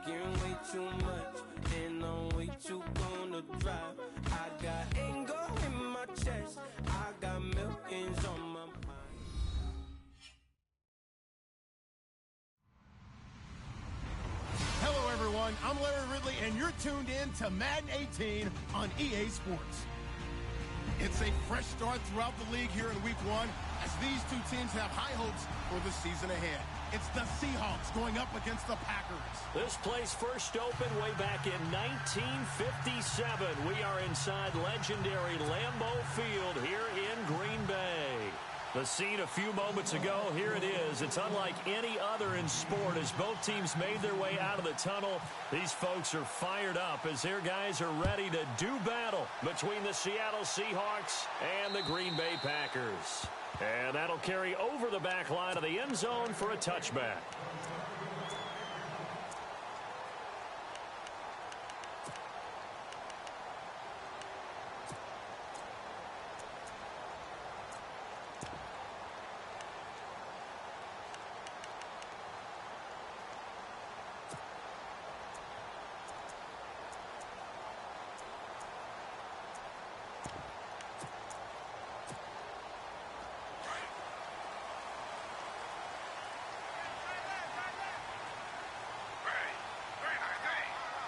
drinking way too much, and I'm way too gonna drive. I got anger in my chest, I got millions on my mind. Hello, everyone. I'm Larry Ridley, and you're tuned in to Madden 18 on EA Sports. It's a fresh start throughout the league here in Week 1 as these two teams have high hopes for the season ahead. It's the Seahawks going up against the Packers. This place first opened way back in 1957. We are inside legendary Lambeau Field here in Green Bay. The scene a few moments ago, here it is. It's unlike any other in sport as both teams made their way out of the tunnel. These folks are fired up as their guys are ready to do battle between the Seattle Seahawks and the Green Bay Packers. And that'll carry over the back line of the end zone for a touchback.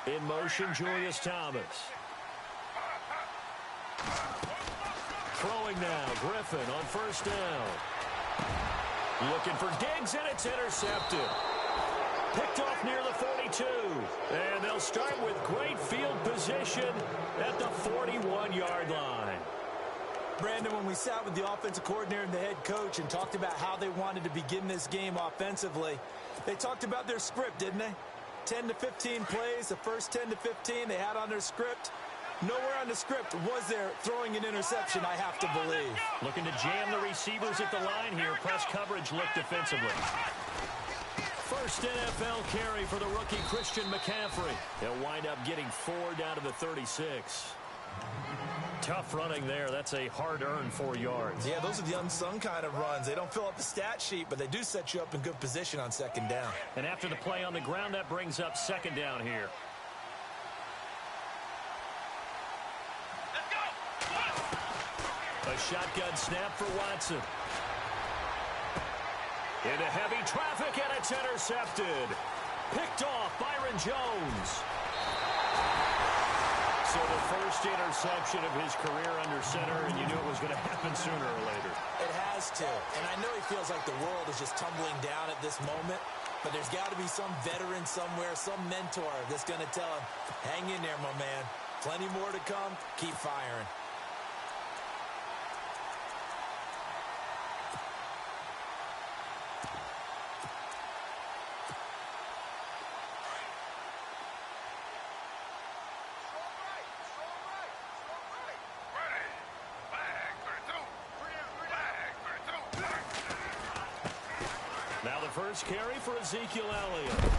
In motion, Julius Thomas. Throwing now, Griffin on first down. Looking for Diggs, and it's intercepted. Picked off near the 42. And they'll start with great field position at the 41-yard line. Brandon, when we sat with the offensive coordinator and the head coach and talked about how they wanted to begin this game offensively, they talked about their script, didn't they? 10 to 15 plays, the first 10 to 15 they had on their script. Nowhere on the script was there throwing an interception, I have to believe. Looking to jam the receivers at the line here. Press coverage look defensively. First NFL carry for the rookie Christian McCaffrey. He'll wind up getting 4 down to the 36. Tough running there. That's a hard-earned 4 yards. Yeah, those are the unsung kind of runs. They don't fill up the stat sheet, but they do set you up in good position on second down. And after the play on the ground, that brings up second down here. A shotgun snap for Watson. Into heavy traffic, and it's intercepted. Picked off Byron Jones. So the first interception of his career under center, and you knew it was going to happen sooner or later. It has to. And I know he feels like the world is just tumbling down at this moment, but there's got to be some veteran somewhere, some mentor that's going to tell him, hang in there, my man. Plenty more to come. Keep firing. First carry for Ezekiel Elliott.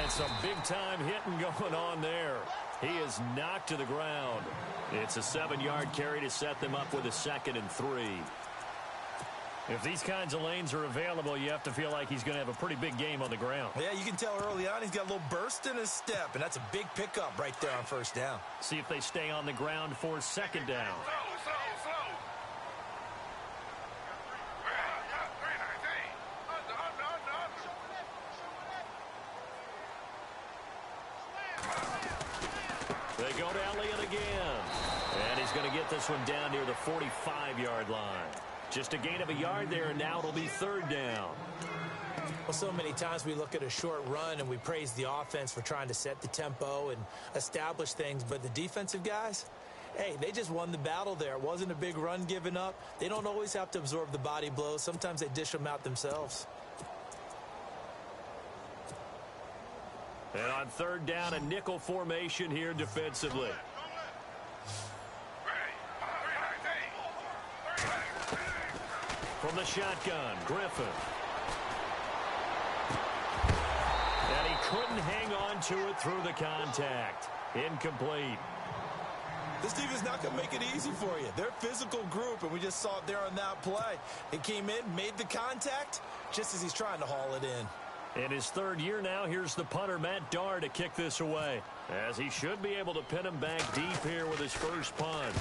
And some big-time hitting going on there. He is knocked to the ground. It's a 7-yard carry to set them up with a 2nd and 3. If these kinds of lanes are available, you have to feel like he's going to have a pretty big game on the ground. Yeah, you can tell early on he's got a little burst in his step, and that's a big pickup right there on first down. See if they stay on the ground for second down. They go to Elliott again. And he's going to get this one down near the 45-yard line. Just a gain of a yard there, and now it'll be third down. Well, so many times we look at a short run and we praise the offense for trying to set the tempo and establish things. But the defensive guys, hey, they just won the battle there. It wasn't a big run given up. They don't always have to absorb the body blows. Sometimes they dish them out themselves. And on third down, a nickel formation here defensively. From the shotgun, Griffin. And he couldn't hang on to it through the contact. Incomplete. This team is not going to make it easy for you. They're a physical group, and we just saw it there on that play. It came in, made the contact, just as he's trying to haul it in. In his third year now, here's the punter, Matt Darr, to kick this away, as he should be able to pin him back deep here with his first punt.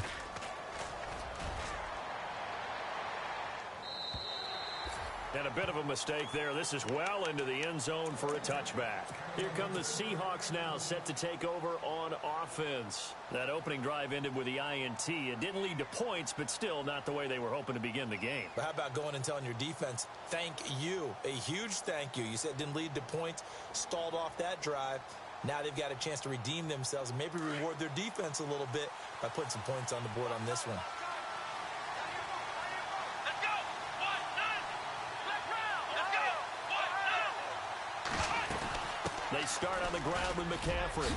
And a bit of a mistake there. This is well into the end zone for a touchback. Here come the Seahawks now, set to take over on offense. That opening drive ended with the INT. It didn't lead to points, but still not the way they were hoping to begin the game. But how about going and telling your defense, thank you, a huge thank you. You said it didn't lead to points, stalled off that drive. Now they've got a chance to redeem themselves and maybe reward their defense a little bit by putting some points on the board on this one. They start on the ground with McCaffrey.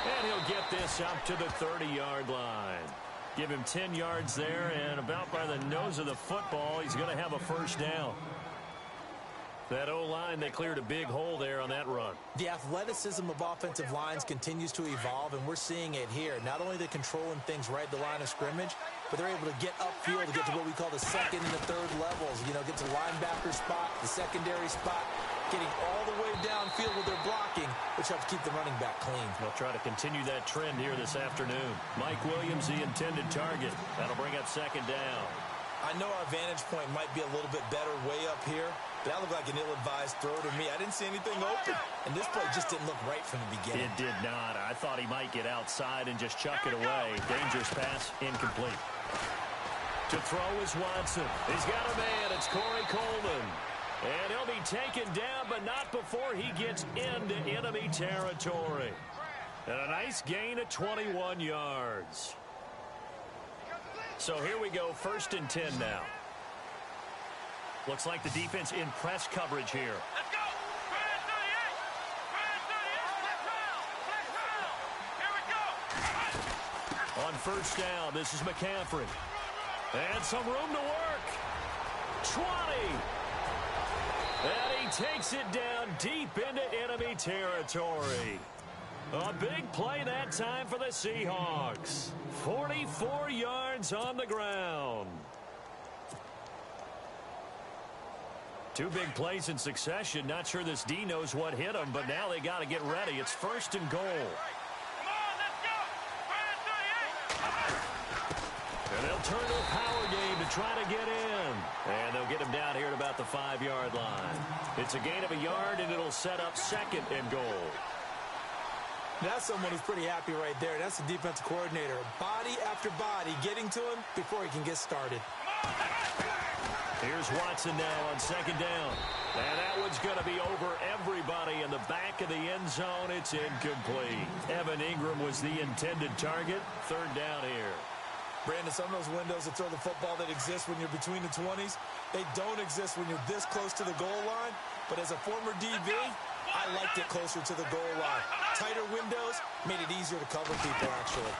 And he'll get this up to the 30-yard line. Give him 10 yards there, and about by the nose of the football, he's going to have a first down. That O-line, they cleared a big hole there on that run. The athleticism of offensive lines continues to evolve, and we're seeing it here. Not only are they controlling things right at the line of scrimmage, but they're able to get upfield to get to what we call the second and the third levels. You know, get to the linebacker spot, the secondary spot, getting all the way downfield with their blocking, which helps keep the running back clean. They'll try to continue that trend here this afternoon. Mike Williams, the intended target. That'll bring up second down. I know our vantage point might be a little bit better way up here, but that looked like an ill-advised throw to me. I didn't see anything open, and this play just didn't look right from the beginning. It did not. I thought he might get outside and just chuck it away. Dangerous pass, incomplete. To throw is Watson. He's got a man. It's Corey Coleman. And he'll be taken down, but not before he gets into enemy territory. And a nice gain of 21 yards. So here we go, 1st and 10 now. Looks like the defense in press coverage here. Let's go! Flash 38! Flash 38! Flash route! Here we go! On 1st down, this is McCaffrey. And some room to work. 20. And he takes it down deep into enemy territory. A big play that time for the Seahawks. 44 yards on the ground. 2 big plays in succession. Not sure this D knows what hit him, but now they got to get ready. It's 1st and goal. Come on, let's go! Flash 38! And they'll turn to a power game to try to get in. And they'll get him down here at about the 5-yard line. It's a gain of a yard, and it'll set up 2nd and goal. That's someone who's pretty happy right there. That's the defensive coordinator. Body after body getting to him before he can get started. Here's Watson now on 2nd down. And that one's going to be over everybody in the back of the end zone. It's incomplete. Evan Ingram was the intended target. 3rd down here. Brandon, some of those windows to throw the football that exist when you're between the 20s, they don't exist when you're this close to the goal line. But as a former DB, I liked it closer to the goal line. Tighter windows made it easier to cover people, actually.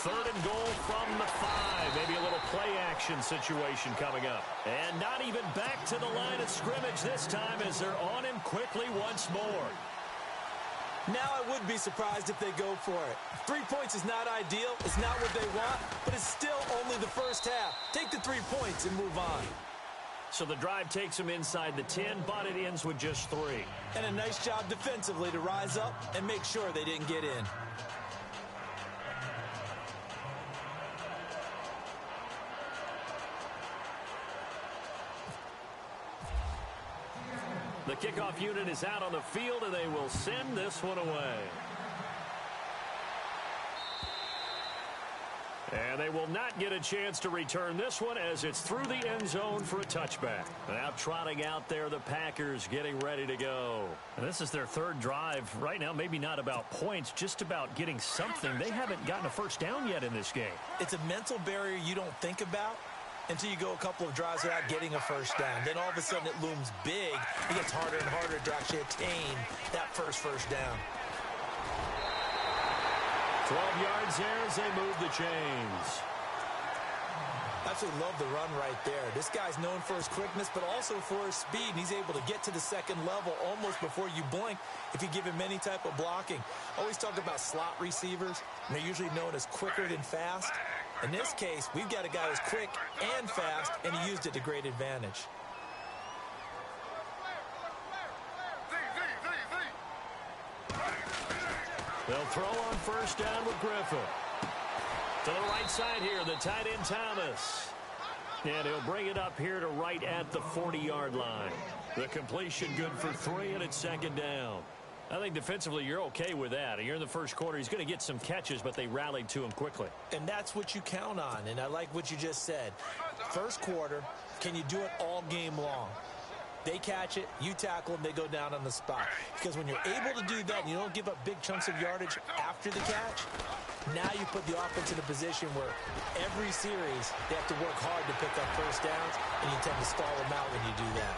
3rd and goal from the 5. Maybe a little play action situation coming up. And not even back to the line of scrimmage this time as they're on him quickly once more. Now I would be surprised if they go for it. 3 points is not ideal. It's not what they want, but it's still only the first half. Take the 3 points and move on. So the drive takes them inside the 10, but it ends with just 3. And a nice job defensively to rise up and make sure they didn't get in. The kickoff unit is out on the field, and they will send this one away. And they will not get a chance to return this one as it's through the end zone for a touchback. Now trotting out there, the Packers getting ready to go. And this is their 3rd drive. Right now, maybe not about points, just about getting something. They haven't gotten a first down yet in this game. It's a mental barrier you don't think about until you go a couple of drives without getting a first down. Then all of a sudden it looms big. It gets harder and harder to actually attain that first down. 12 yards there as they move the chains. Absolutely love the run right there. This guy's known for his quickness, but also for his speed. He's able to get to the 2nd level almost before you blink if you give him any type of blocking. Always talk about slot receivers, and they're usually known as quicker than fast. In this case, we've got a guy who's quick and fast, and he used it to great advantage. They'll throw on first down with Griffin. To the right side here, the tight end Thomas. And he'll bring it up here to right at the 40-yard line. The completion good for 3, and it's second down. I think defensively you're okay with that. Here in the first quarter, he's going to get some catches, but they rallied to him quickly. And that's what you count on, and I like what you just said. First quarter, can you do it all game long? They catch it, you tackle them, they go down on the spot. Because when you're able to do that and you don't give up big chunks of yardage after the catch, now you put the offense in a position where every series they have to work hard to pick up first downs, and you tend to stall them out when you do that.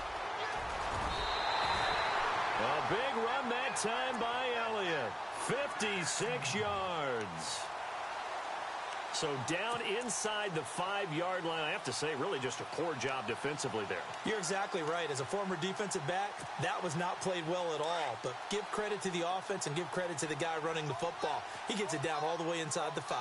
A big run that time by Elliott. 56 yards. So down inside the 5-yard line. I have to say, really just a poor job defensively there. You're exactly right. As a former defensive back, that was not played well at all. But give credit to the offense and give credit to the guy running the football. He gets it down all the way inside the 5.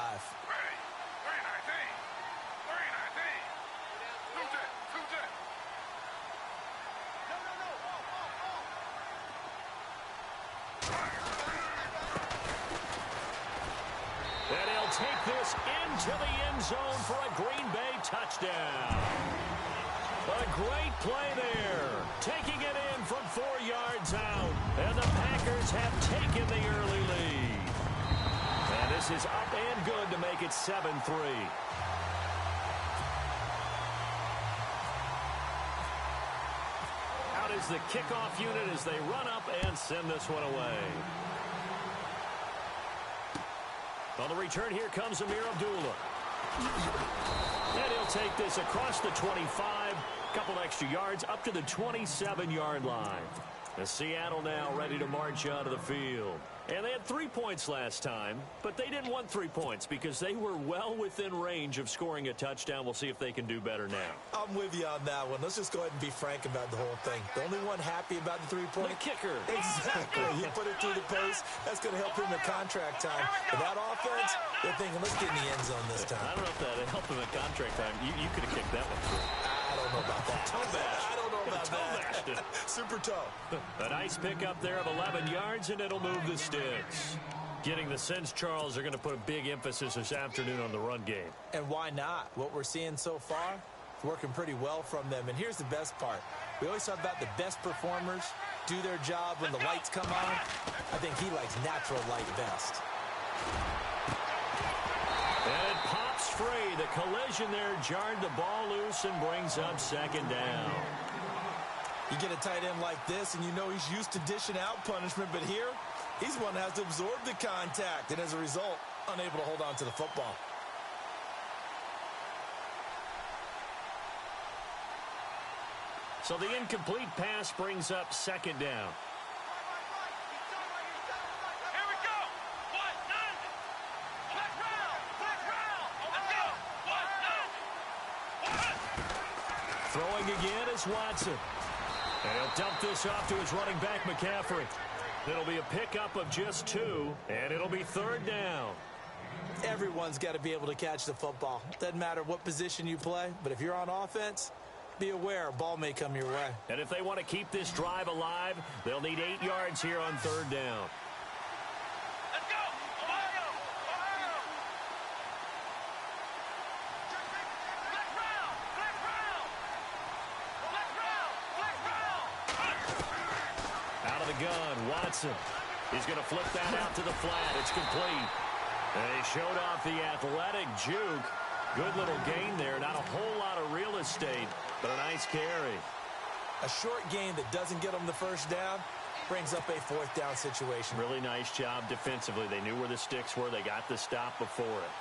Take this into the end zone for a Green Bay touchdown. A great play there. Taking it in from 4 yards out. And the Packers have taken the early lead. And this is up and good to make it 7-3. Out is the kickoff unit as they run up and send this one away. On the return, here comes Amir Abdullah. And he'll take this across the 25, couple extra yards, up to the 27-yard line. The Seattle now ready to march onto the field. And they had 3 points last time, but they didn't want 3 points because they were well within range of scoring a touchdown. We'll see if they can do better now. I'm with you on that one. Let's just go ahead and be frank about the whole thing. The only one happy about the 3-point? The kicker. Exactly. He put it through the post. That's going to help him in contract time. But that offense, they're thinking, let's get in the end zone this time. I don't know if that helped him in contract time. You could have kicked that one through. I don't know about that. Toe bash. I don't know about that. Super toe. A nice pickup there of 11 yards, and it'll move the sticks. Getting the sense, Charles, are going to put a big emphasis this afternoon on the run game. And why not? What we're seeing so far is working pretty well from them. And here's the best part. We always talk about the best performers do their job when the lights come on. I think he likes natural light best. And it pops free. The collision there jarred the ball loose and brings up second down. You get a tight end like this, and you know he's used to dishing out punishment, but here, he's one that has to absorb the contact, and as a result, unable to hold on to the football. So the incomplete pass brings up second down. Here we go. What? None. Black round. Black round. Let's go. What? None. What? Throwing again is Watson. And he'll dump this off to his running back, McCaffrey. It'll be a pickup of just 2, and it'll be third down. Everyone's got to be able to catch the football. Doesn't matter what position you play, but if you're on offense, be aware a ball may come your way. And if they want to keep this drive alive, they'll need 8 yards here on third down. Let's go. Ohio. Ohio. Black round. Black round. Black round. Black round. Out of the gun, Watson. He's going to flip that out to the flat. It's complete. And he showed off the athletic juke. Good little gain there. Not a whole lot of real estate, but a nice carry. A short gain that doesn't get them the first down brings up a fourth down situation. Really nice job defensively. They knew where the sticks were. They got the stop before it.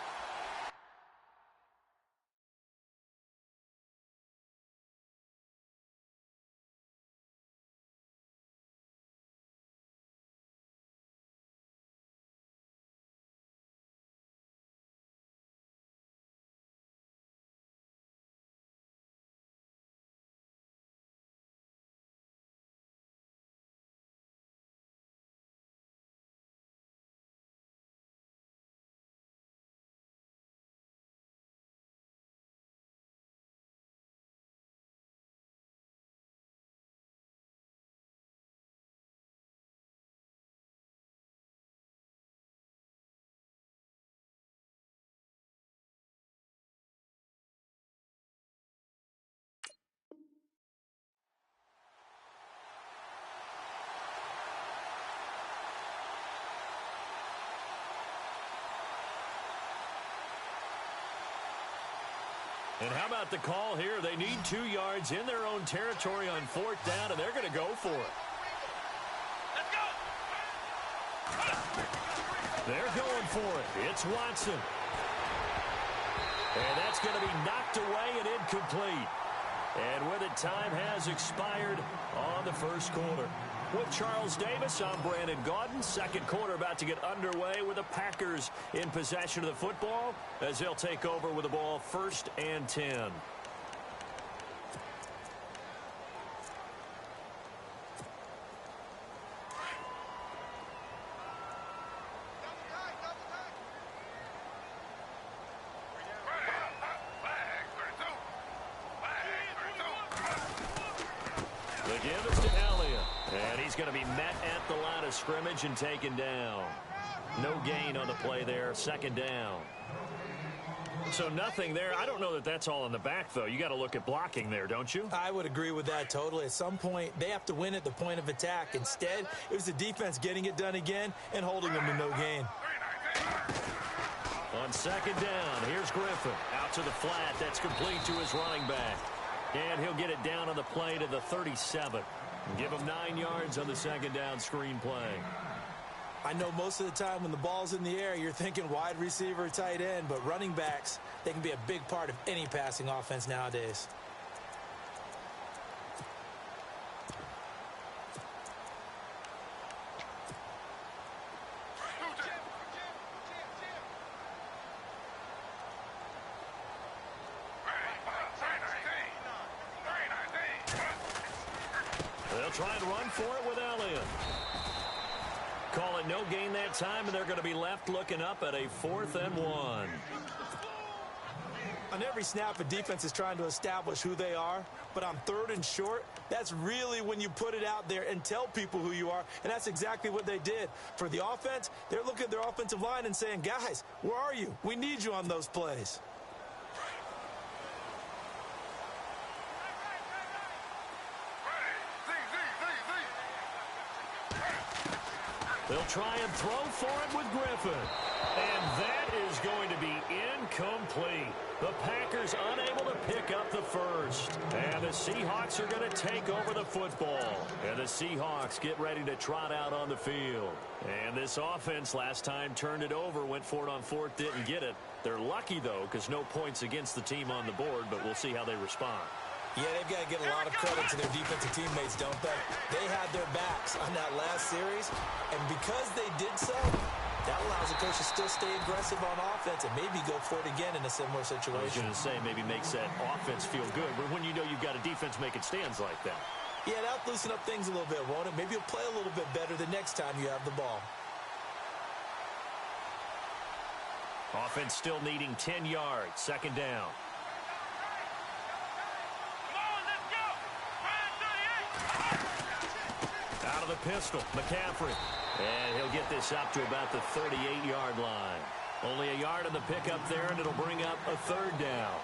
And how about the call here? They need 2 yards in their own territory on 4th down, and they're going to go for it. Let's go. They're going for it. It's Watson. And that's going to be knocked away and incomplete. And with it, time has expired on the first quarter. With Charles Davis, I'm Brandon Gaudin. Second quarter about to get underway with the Packers in possession of the football as they'll take over with the ball 1st and 10. The give is to Elliott. And he's going to be met at the line of scrimmage and taken down. No gain on the play there. 2nd down. So nothing there. I don't know that that's all in the back, though. You got to look at blocking there, don't you? I would agree with that totally. At some point, they have to win at the point of attack. Instead, it was the defense getting it done again and holding them to no gain. On 2nd down, here's Griffin. Out to the flat. That's complete to his running back. And he'll get it down on the play to the 37. Give him 9 yards on the 2nd down screen play. I know most of the time when the ball's in the air, you're thinking wide receiver, tight end, but running backs, they can be a big part of any passing offense nowadays. They'll try and run for it with Elliott. Call it no gain that time, and they're going to be left looking up at a 4th and 1. On every snap, a defense is trying to establish who they are, but on 3rd and short, that's really when you put it out there and tell people who you are, and that's exactly what they did. For the offense, they're looking at their offensive line and saying, guys, where are you? We need you on those plays. They'll try and throw for it with Griffin. And that is going to be incomplete. The Packers unable to pick up the first. And the Seahawks are going to take over the football. And the Seahawks get ready to trot out on the field. And this offense last time turned it over, went for it on 4th, didn't get it. They're lucky, though, because no points against the team on the board, but we'll see how they respond. Yeah, they've got to give a lot of credit to their defensive teammates, don't they? They had their backs on that last series, and because they did so, that allows the coach to still stay aggressive on offense and maybe go for it again in a similar situation. I was going to say maybe makes that offense feel good, but when you know you've got a defense making stands like that. Yeah, that'll loosen up things a little bit, won't it? Maybe you'll play a little bit better the next time you have the ball. Offense still needing 10 yards, 2nd down. Out of the pistol, McCaffrey. And he'll get this up to about the 38-yard line. Only a yard on the pickup there, and it'll bring up a 3rd down.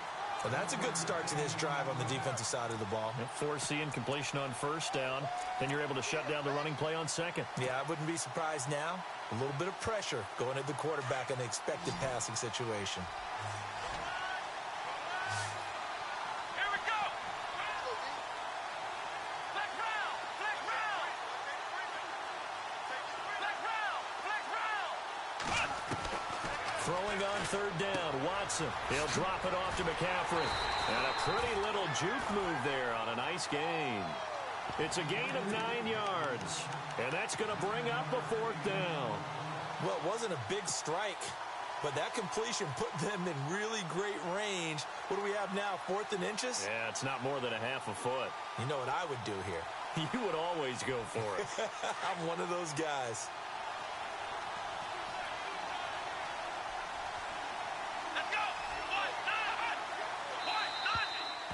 Well, that's a good start to this drive on the defensive side of the ball. Forcing completion on 1st down. Then you're able to shut down the running play on 2nd. Yeah, I wouldn't be surprised now. A little bit of pressure going at the quarterback in an expected passing situation. Throwing on 3rd down, Watson. He'll drop it off to McCaffrey. And a pretty little juke move there on a nice gain. It's a gain of 9 yards. And that's going to bring up a 4th down. Well, it wasn't a big strike, but that completion put them in really great range. What do we have now, 4th and inches? Yeah, it's not more than a half a foot. You know what I would do here? You would always go for it. I'm one of those guys.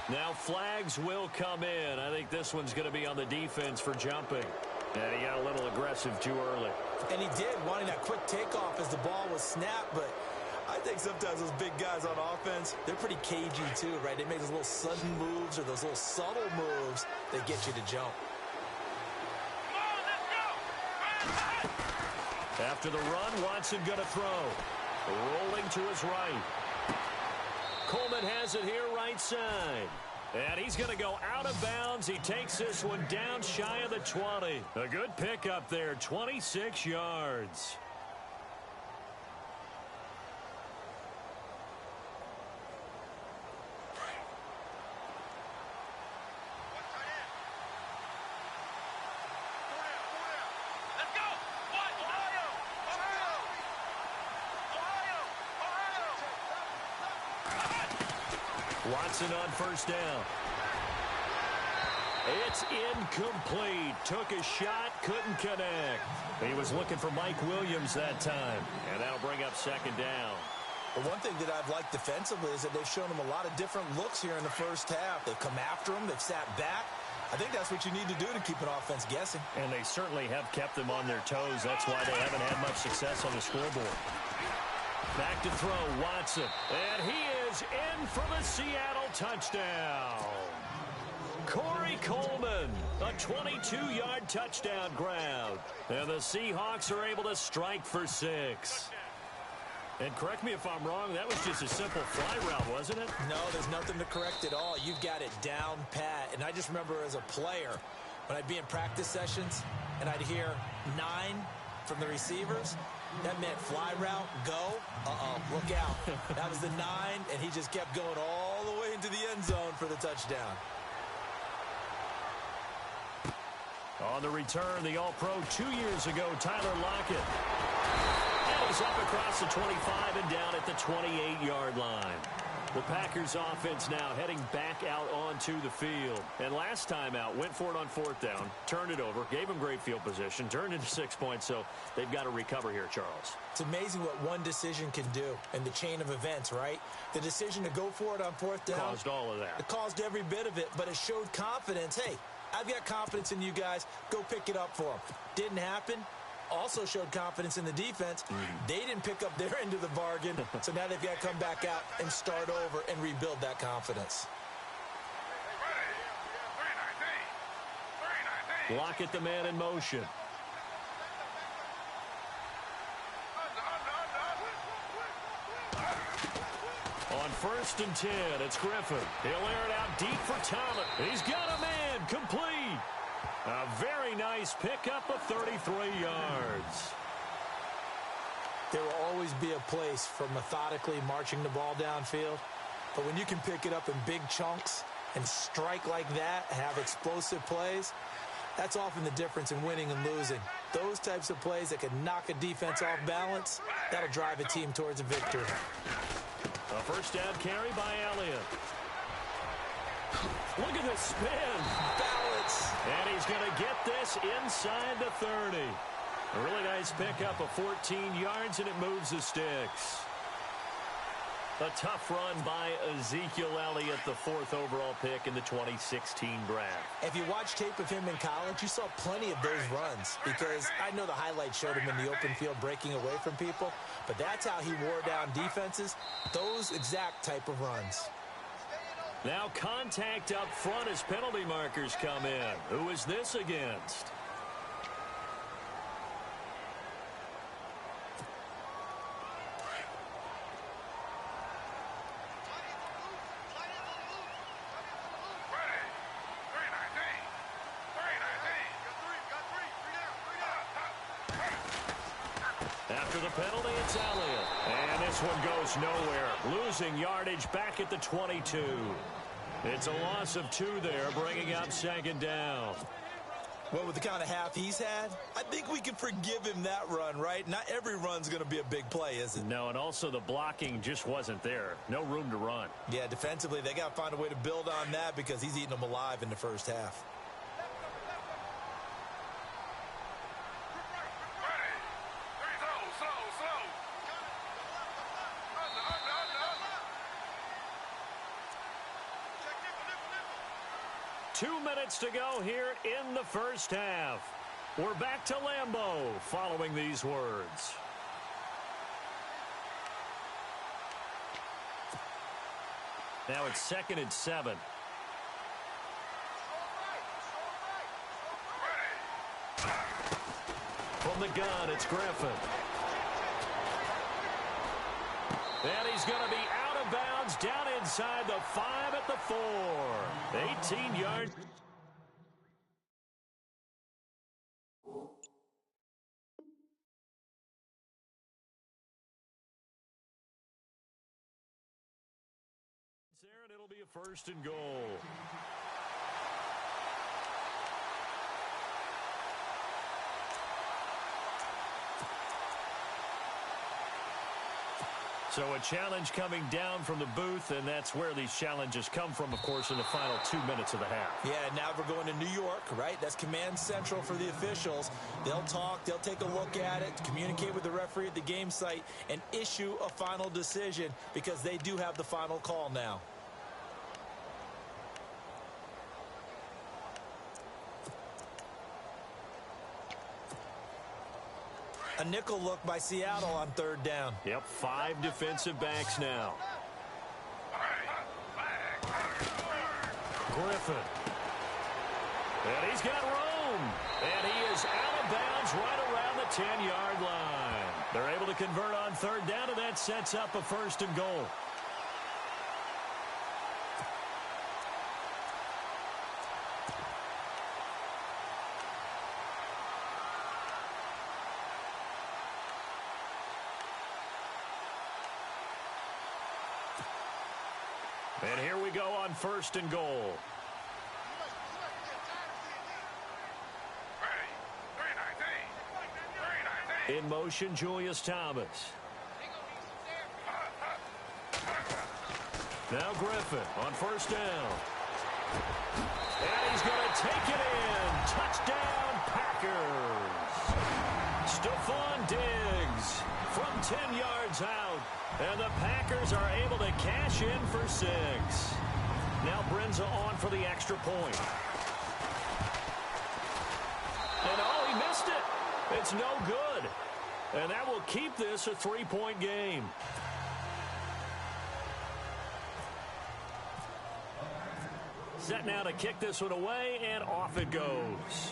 Now flags will come in. I think this one's going to be on the defense for jumping. And he got a little aggressive too early. And he did, wanting that quick takeoff as the ball was snapped. But I think sometimes those big guys on offense, they're pretty cagey too, right? They make those little sudden moves or those little subtle moves that get you to jump. After the run, Watson going to throw. Rolling to his right. Coleman has it here right side. And he's going to go out of bounds. He takes this one down shy of the 20. A good pickup there, 26 yards. Watson on first down. It's incomplete. Took a shot, couldn't connect. He was looking for Mike Williams that time. And that'll bring up second down. But one thing that I've liked defensively is that they've shown him a lot of different looks here in the first half. They've come after him. They've sat back. I think that's what you need to do to keep an offense guessing. And they certainly have kept them on their toes. That's why they haven't had much success on the scoreboard. Back to throw, Watson. And he is in for the Seattle touchdown. Corey Coleman, a 22-yard touchdown grab. And the Seahawks are able to strike for 6. And correct me if I'm wrong, that was just a simple fly route, wasn't it? No, there's nothing to correct at all. You've got it down pat. And I just remember as a player, when I'd be in practice sessions and I'd hear 9 from the receivers, that meant fly route, go, look out. That was the 9, and he just kept going all the way into the end zone for the touchdown. On the return, the All-Pro 2 years ago, Tyler Lockett. And he's up across the 25 and down at the 28-yard line. The Packers offense now heading back out onto the field. And last time out, went for it on fourth down, turned it over, gave them great field position, turned into 6 points, so they've got to recover here, Charles. It's amazing what one decision can do in the chain of events, right? The decision to go for it on fourth down. Caused all of that. It caused every bit of it, but it showed confidence. Hey, I've got confidence in you guys. Go pick it up for them. Didn't happen. Also showed confidence in the defense. They didn't pick up their end of the bargain, so now they've got to come back out and start over and rebuild that confidence. Lockett, the man in motion. On 1st and 10, it's Griffin. He'll air it out deep for Thomas. He's got a man, complete. A very nice pickup of 33 yards. There will always be a place for methodically marching the ball downfield. But when you can pick it up in big chunks and strike like that, have explosive plays, that's often the difference in winning and losing. Those types of plays that can knock a defense off balance, that'll drive a team towards a victory. A first down carry by Elliott. Look at the spin. Balance. And he's going to get this inside the 30. A really nice pickup of 14 yards, and it moves the sticks. A tough run by Ezekiel Elliott, the 4th overall pick in the 2016 draft. If you watch tape of him in college, you saw plenty of those runs because I know the highlights showed him in the open field breaking away from people, but that's how he wore down defenses, those exact type of runs. Now contact up front as penalty markers come in. Who is this against? After the penalty, it's Elliott. And this one goes nowhere. Losing yardage back at the 22. It's a loss of 2 there, bringing up second down. Well, with the kind of half he's had, I think we can forgive him that run, right? Not every run's going to be a big play, is it? No, and also the blocking just wasn't there. No room to run. Yeah, defensively, they got to find a way to build on that because he's eating them alive in the first half. Two minutes to go here in the first half. We're back to Lambeau following these words. Now it's 2nd and 7. From the gun, it's Griffin. And he's going to be out out of bounds down inside the 5 at the 4. 18 yards. There, and it'll be a 1st and goal. So a challenge coming down from the booth, and that's where these challenges come from, of course, in the final 2 minutes of the half. Yeah, now we're going to New York, right? That's command central for the officials. They'll talk, they'll take a look at it, communicate with the referee at the game site, and issue a final decision because they do have the final call now. A nickel look by Seattle on 3rd down. Yep, 5 defensive backs now. Griffin. And he's got room. And he is out of bounds right around the 10-yard line. They're able to convert on 3rd down, and that sets up a 1st and goal. And here we go on 1st and goal. In motion, Julius Thomas. Now Griffin on 1st down. And he's going to take it in. Touchdown, Packers. Stephon Diggs from 10 yards out. And the Packers are able to cash in for 6. Now Brenza on for the extra point. And oh, he missed it. It's no good. And that will keep this a 3-point game. Set now to kick this one away, and off it goes.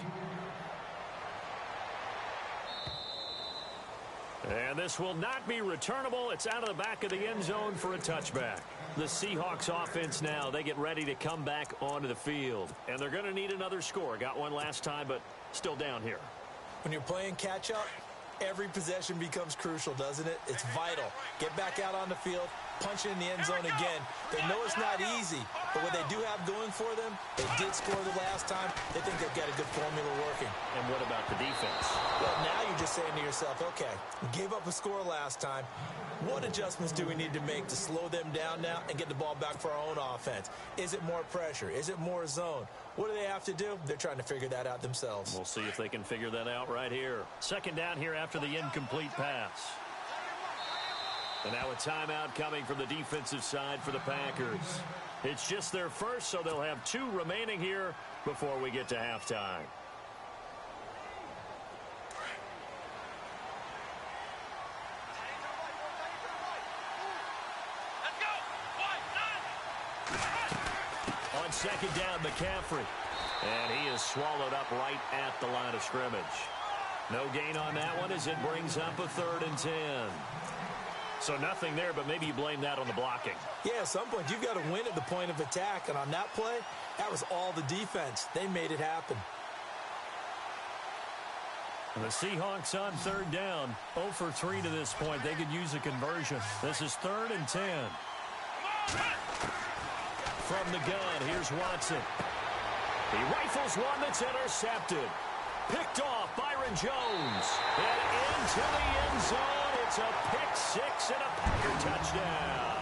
And this will not be returnable. It's out of the back of the end zone for a touchback. The Seahawks offense now, they get ready to come back onto the field. And they're going to need another score. Got one last time, but still down here. When you're playing catch-up, every possession becomes crucial, doesn't it? It's vital. Get back out on the field, punch it in the end zone again. They know it's not easy, but what they do have going for them, they did score the last time. They think they've got a good formula working. And what about the defense? Well, now you're just saying to yourself, okay, we gave up a score last time. What adjustments do we need to make to slow them down now and get the ball back for our own offense? Is it more pressure? Is it more zone? What do they have to do? They're trying to figure that out themselves. We'll see if they can figure that out right here. 2nd down here after the incomplete pass. And now a timeout coming from the defensive side for the Packers. It's just their first, so they'll have 2 remaining here before we get to halftime. On 2nd down, McCaffrey. And he is swallowed up right at the line of scrimmage. No gain on that one as it brings up a 3rd and 10. So nothing there, but maybe you blame that on the blocking. Yeah, at some point you've got to win at the point of attack. And on that play, that was all the defense. They made it happen. And the Seahawks on 3rd down. 0 for 3 to this point. They could use a conversion. This is 3rd and 10. From the gun, here's Watson. He rifles one that's intercepted. Picked off Byron Jones. And into the end zone. It's a pick 6 and a Packer touchdown.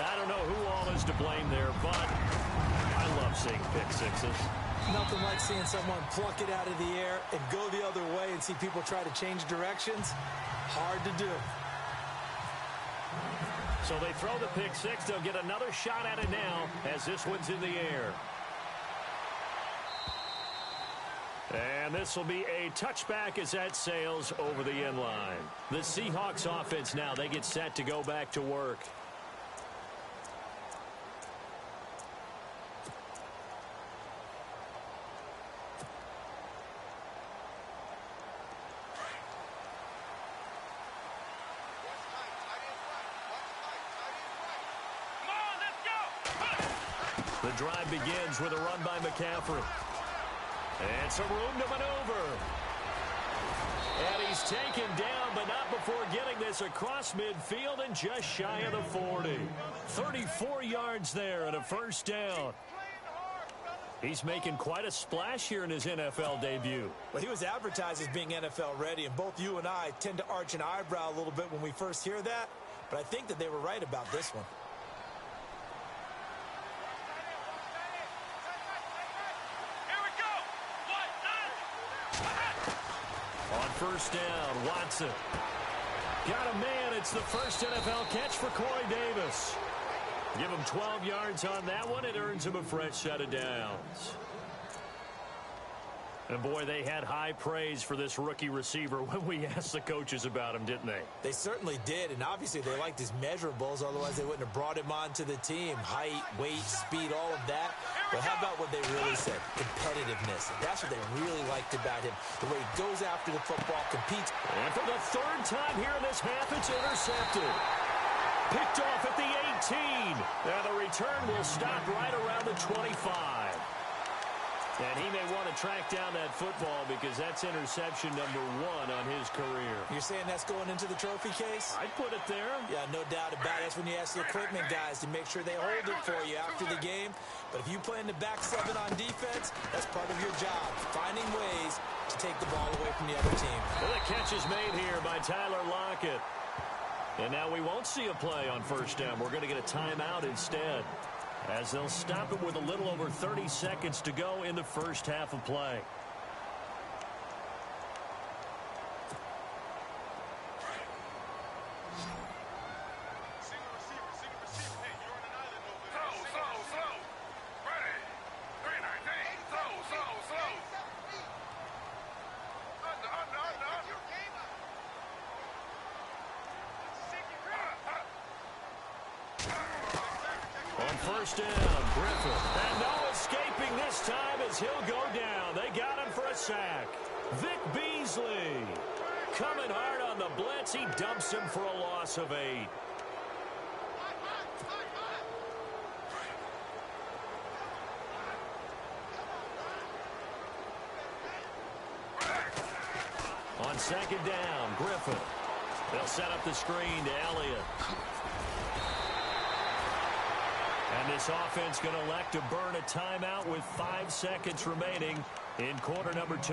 I don't know who all is to blame there, but I love seeing pick 6s. Nothing like seeing someone pluck it out of the air and go the other way and see people try to change directions. Hard to do. So they throw the pick 6. They'll get another shot at it now as this one's in the air. And this will be a touchback as that sails over the end line. The Seahawks offense now, they get set to go back to work. The drive begins with a run by McCaffrey. And some room to maneuver. And he's taken down, but not before getting this across midfield and just shy of the 40. 34 yards there and a first down. He's making quite a splash here in his NFL debut. Well, he was advertised as being NFL ready, and both you and I tend to arch an eyebrow a little bit when we first hear that, but I think that they were right about this one. On first down, Watson. Got a man. It's the first NFL catch for Corey Davis. Give him 12 yards on that one. It earns him a fresh set of downs. And, boy, they had high praise for this rookie receiver when we asked the coaches about him, didn't they? They certainly did, and obviously they liked his measurables. Otherwise, they wouldn't have brought him onto the team. Height, weight, speed, all of that. But how about what they really said? Competitiveness. That's what they really liked about him. The way he goes after the football, competes. And for the third time here in this half, it's intercepted. Picked off at the 18. And the return will stop right around the 25. And he may want to track down that football because that's interception number 1 on his career. You're saying that's going into the trophy case? I'd put it there. Yeah, no doubt about it. That's when you ask the equipment guys to make sure they hold it for you after the game. But if you play in the back 7 on defense, that's part of your job, finding ways to take the ball away from the other team. Well, the catch is made here by Tyler Lockett. And now we won't see a play on first down. We're going to get a timeout instead, as they'll stop it with a little over 30 seconds to go in the first half of play. First down, Griffin. And no escaping this time as he'll go down. They got him for a sack. Vic Beasley coming hard on the blitz. He dumps him for a loss of 8. On second down, Griffin. They'll set up the screen to Elliott. And this offense going to elect to burn a timeout with 5 seconds remaining in quarter number 2.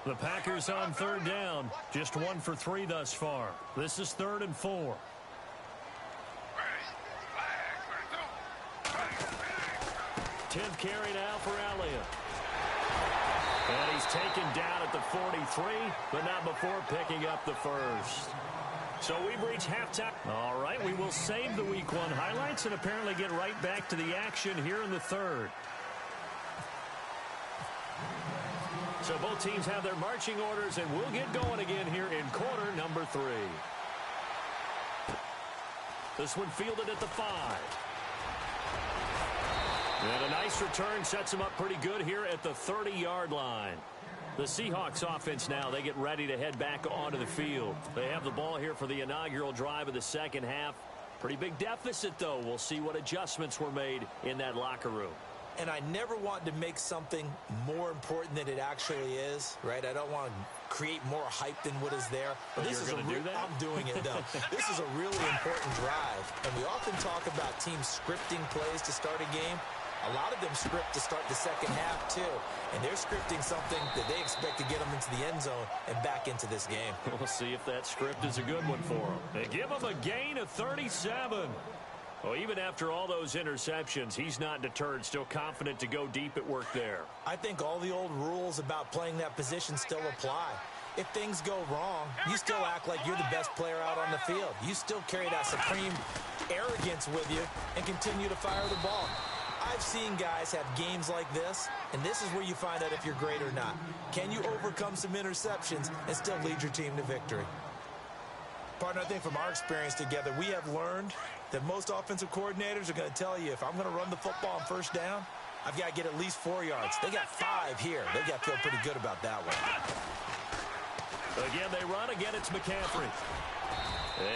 The Packers on third down. Just 1 for 3 thus far. This is 3rd and 4. 10th carry now for Elliott. And he's taken down at the 43, but not before picking up the first. So we've reached halftime. All right, we will save the Week 1 highlights and apparently get right back to the action here in the third. So both teams have their marching orders, and we'll get going again here in quarter number 3. This one fielded at the 5. And a nice return sets them up pretty good here at the 30-yard line. The Seahawks offense now, they get ready to head back onto the field. They have the ball here for the inaugural drive of the second half. Pretty big deficit, though. We'll see what adjustments were made in that locker room. And I never want to make something more important than it actually is, right? I don't want to create more hype than what is there. But this is do that? I'm doing it, though. This is a really important drive. And we often talk about teams scripting plays to start a game. A lot of them script to start the second half, too. And they're scripting something that they expect to get them into the end zone and back into this game. We'll see if that script is a good one for them. They give them a gain of 37. Well, even after all those interceptions, he's not deterred, still confident to go deep at work there. I think all the old rules about playing that position still apply. If things go wrong, you still act like you're the best player out on the field. You still carry that supreme arrogance with you and continue to fire the ball. I've seen guys have games like this, and this is where you find out if you're great or not. Can you overcome some interceptions and still lead your team to victory? Partner, I think from our experience together, we have learned that most offensive coordinators are going to tell you, if I'm going to run the football on first down, I've got to get at least 4 yards. They got 5 here. They've got to feel pretty good about that one. Again, they run. Again, it's McCaffrey.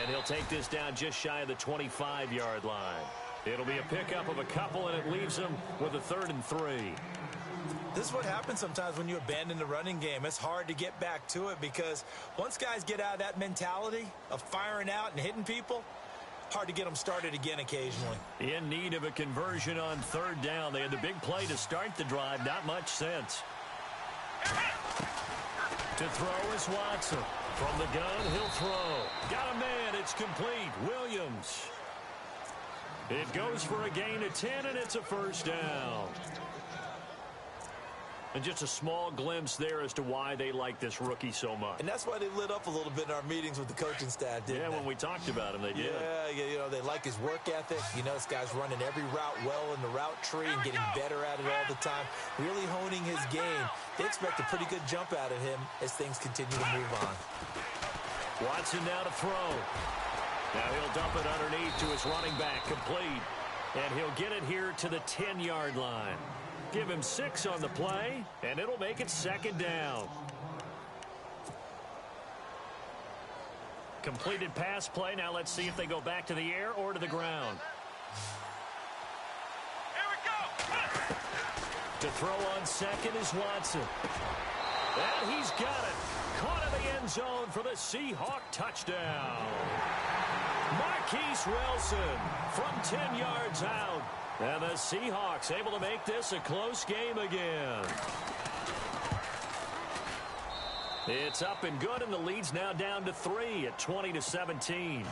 And he'll take this down just shy of the 25-yard line. It'll be a pickup of a couple, and it leaves them with a 3rd and 3. This is what happens sometimes when you abandon the running game. It's hard to get back to it because once guys get out of that mentality of firing out and hitting people, hard to get them started again occasionally. In need of a conversion on 3rd down. They had the big play to start the drive. Not much sense. To throw is Watson. From the gun, he'll throw. Got a man. It's complete. Williams. It goes for a gain of 10, and it's a 1st down. And just a small glimpse there as to why they like this rookie so much. And that's why they lit up a little bit in our meetings with the coaching staff, didn't they? Yeah, when we talked about him, they did. Yeah, you know, they like his work ethic. You know, this guy's running every route well in the route tree and getting better at it all the time, really honing his game. They expect a pretty good jump out of him as things continue to move on. Watson now to throw. Now he'll dump it underneath to his running back, complete. And he'll get it here to the 10-yard line. Give him 6 on the play, and it'll make it 2nd down. Completed pass play. Now let's see if they go back to the air or to the ground. Here we go. To throw on 2nd is Watson. And he's got it. Caught in the end zone for the Seahawk touchdown. Marquise Wilson from 10 yards out. And the Seahawks able to make this a close game again. It's up and good, and the lead's now down to 3 at 20-17.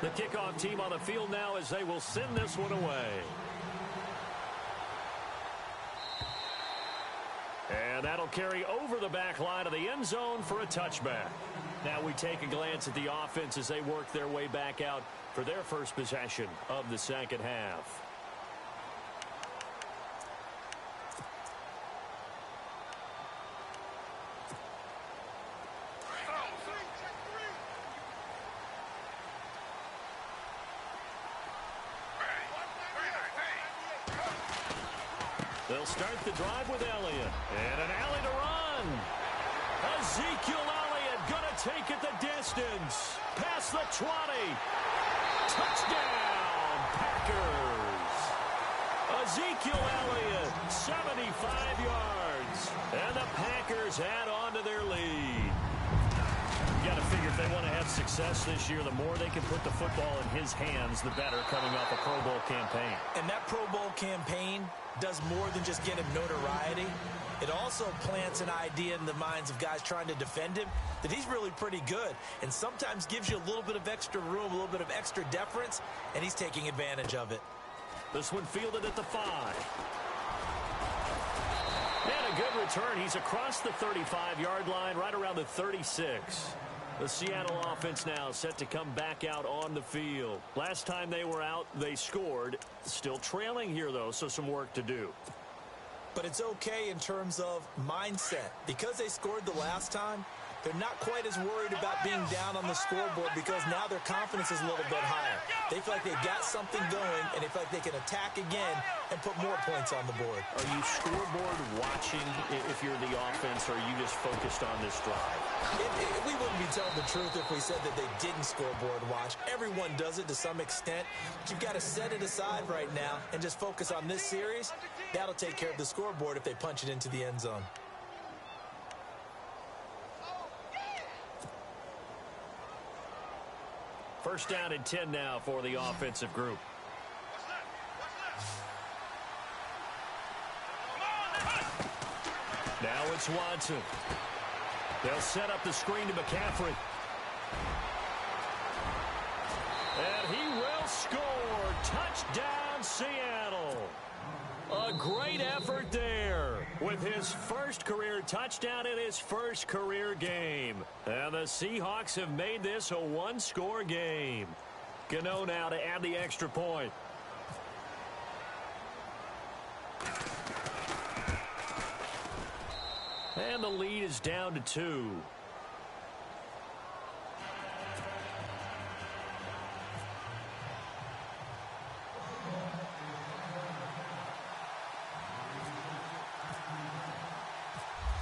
The kickoff team on the field now as they will send this one away. And that'll carry over the back line of the end zone for a touchback. Now we take a glance at the offense as they work their way back out for their first possession of the 2nd half. They'll start the drive with Elliott. And an alley to run. Ezekiel Elliott going to take it the distance. Past the 20. Touchdown, Packers. Ezekiel Elliott, 75 yards. And the Packers add on to their lead. You got to figure if they want to have success this year, the more they can put the football in his hands, the better, coming off a Pro Bowl campaign. And that Pro Bowl campaign does more than just get him notoriety. It also plants an idea in the minds of guys trying to defend him that he's really pretty good, and sometimes gives you a little bit of extra room, a little bit of extra deference, and he's taking advantage of it. This one fielded at the 5. And a good return. He's across the 35-yard line, right around the 36. The Seattle offense now set to come back out on the field. Last time they were out, they scored. Still trailing here, though, so some work to do. But it's okay in terms of mindset. Because they scored the last time, they're not quite as worried about being down on the scoreboard because now their confidence is a little bit higher. They feel like they've got something going, and they feel like they can attack again and put more points on the board. Are you scoreboard watching if you're the offense, or are you just focused on this drive? We wouldn't be telling the truth if we said that they didn't scoreboard watch. Everyone does it to some extent. But you've got to set it aside right now and just focus on this series. That'll take care of the scoreboard if they punch it into the end zone. First down and 10 now for the offensive group. Now it's Watson. They'll set up the screen to McCaffrey. And he will score. Touchdown, Seattle. A great effort there with his first career touchdown in his first career game. And the Seahawks have made this a one-score game. Gano now to add the extra point. And the lead is down to 2.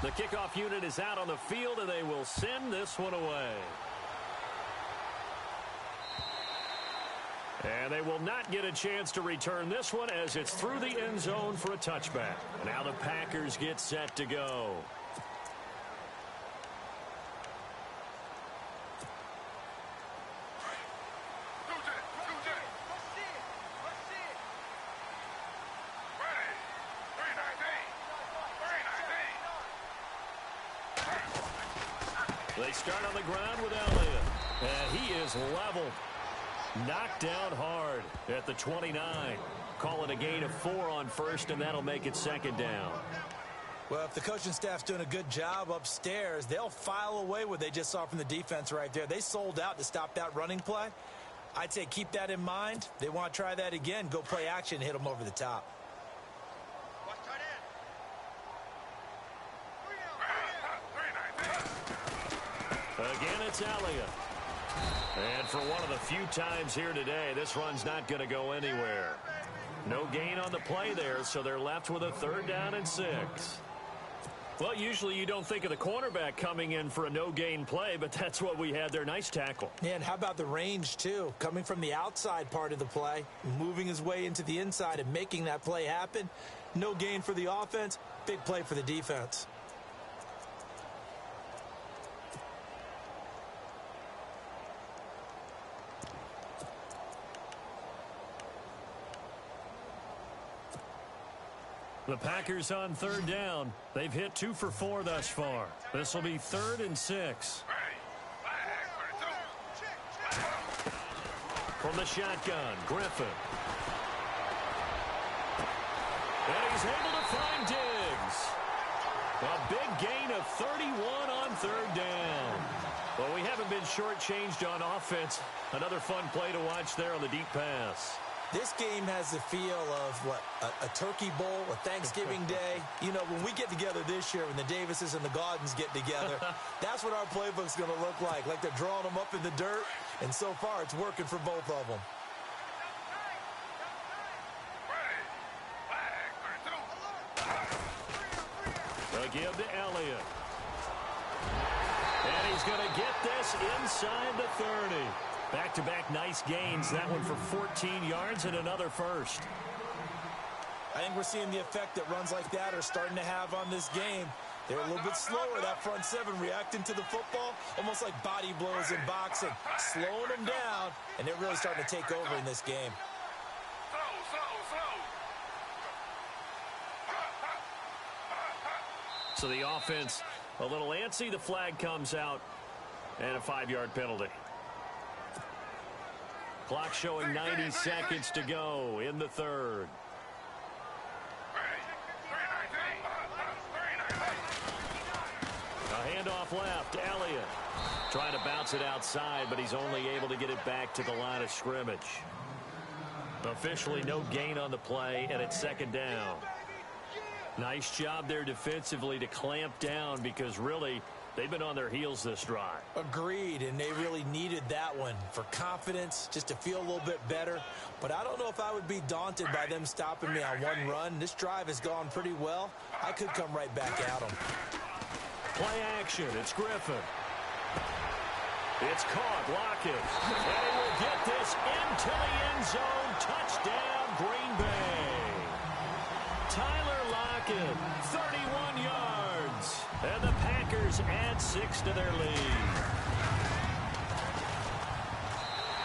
The kickoff unit is out on the field, and they will send this one away. And they will not get a chance to return this one as it's through the end zone for a touchback. Now the Packers get set to go. They start on the ground with Elliott. And he is leveled. Knocked down hard at the 29. Call it a gain of 4 on first, and that'll make it second down. Well, if the coaching staff's doing a good job upstairs, they'll file away what they just saw from the defense right there. They sold out to stop that running play. I'd say keep that in mind. They want to try that again. Go play action and hit them over the top. Again, it's Elliott. And for one of the few times here today, this run's not going to go anywhere. No gain on the play there, so they're left with a 3rd down and 6. Well, usually you don't think of the cornerback coming in for a no-gain play, but that's what we had there. Nice tackle. Yeah, and how about the range, too? Coming from the outside part of the play, moving his way into the inside and making that play happen. No gain for the offense, big play for the defense. The Packers on 3rd down. They've hit 2 for 4 thus far. This will be 3rd and 6. From the shotgun, Griffin. And he's able to find Diggs. A big gain of 31 on 3rd down. Well, we haven't been shortchanged on offense. Another fun play to watch there on the deep pass. This game has the feel of, what, a turkey bowl, a Thanksgiving day. You know, when we get together this year, when the Davises and the Gaudens get together, that's what our playbook's going to look like. Like they're drawing them up in the dirt, and so far it's working for both of them. They'll give to Elliott. And he's going to get this inside the 30. Back-to-back nice gains. That one for 14 yards and another first. I think we're seeing the effect that runs like that are starting to have on this game. They're a little bit slower, that front 7, reacting to the football, almost like body blows in boxing, slowing them down, and they're really starting to take over in this game. So the offense a little antsy. The flag comes out, and a 5-yard penalty. Clock showing 90 seconds to go in the 3rd. A handoff left. Elliott trying to bounce it outside, but he's only able to get it back to the line of scrimmage. Officially no gain on the play, and it's 2nd down. Nice job there defensively to clamp down because really they've been on their heels this drive. Agreed, and they really needed that one for confidence, just to feel a little bit better. But I don't know if I would be daunted by them stopping me on one run. This drive has gone pretty well. I could come right back at them. Play action. It's Griffin. It's caught. Lockett. And he will get this into the end zone. Touchdown, Green Bay. Tyler Lockett, 31 yards. And the Packers add 6 to their lead.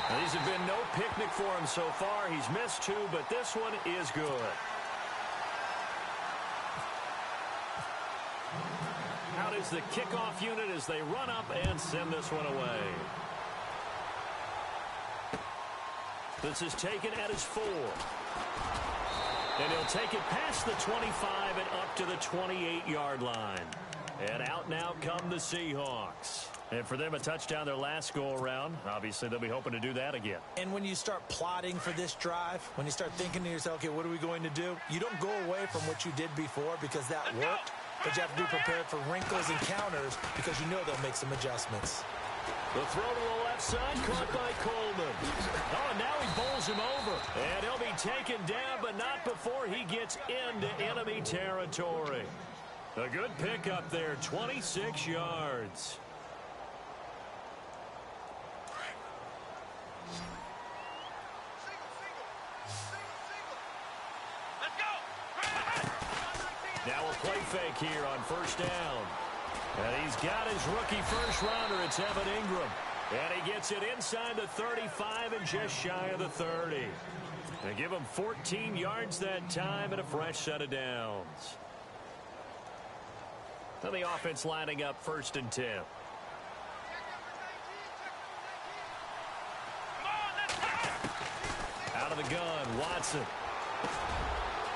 Now, these have been no picnic for him so far. He's missed 2, but this one is good. Out is the kickoff unit as they run up and send this one away. This is taken at his 4. And he'll take it past the 25 and up to the 28-yard line. And out now come the Seahawks. And for them, a touchdown their last go-around. Obviously, they'll be hoping to do that again. And when you start plotting for this drive, when you start thinking to yourself, okay, what are we going to do? You don't go away from what you did before because that worked. But you have to be prepared for wrinkles and counters because you know they'll make some adjustments. The throw to the left side, caught by Coleman. Oh, and now he bowls him over. And he'll be taken down, but not before he gets into enemy territory. A good pickup there, 26 yards. Now a play fake here on first down. And he's got his rookie first rounder. It's Evan Ingram. And he gets it inside the 35 and just shy of the 30. They give him 14 yards that time and a fresh set of downs. And the offense lining up 1st and 10. Out of the gun, Watson.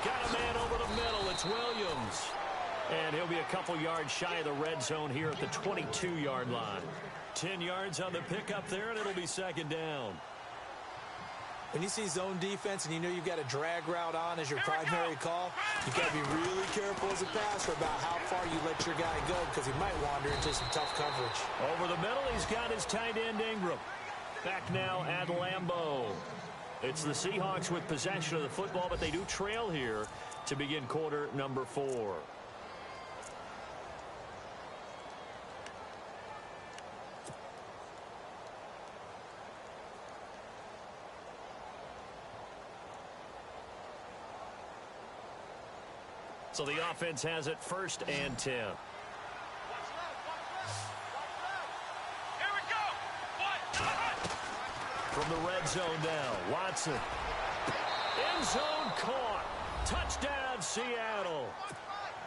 Got a man over the middle. It's Williams. And he'll be a couple yards shy of the red zone here at the 22-yard line. 10 yards on the pickup there, and it'll be 2nd down. When you see zone defense and you know you've got a drag route on as your primary call, you've got to be really careful as a passer about how far you let your guy go because he might wander into some tough coverage. Over the middle, he's got his tight end Ingram. Back now at Lambeau. It's the Seahawks with possession of the football, but they do trail here to begin quarter number 4. So the offense has it 1st and 10. Here we go. From the red zone now, Watson. End zone caught. Touchdown, Seattle.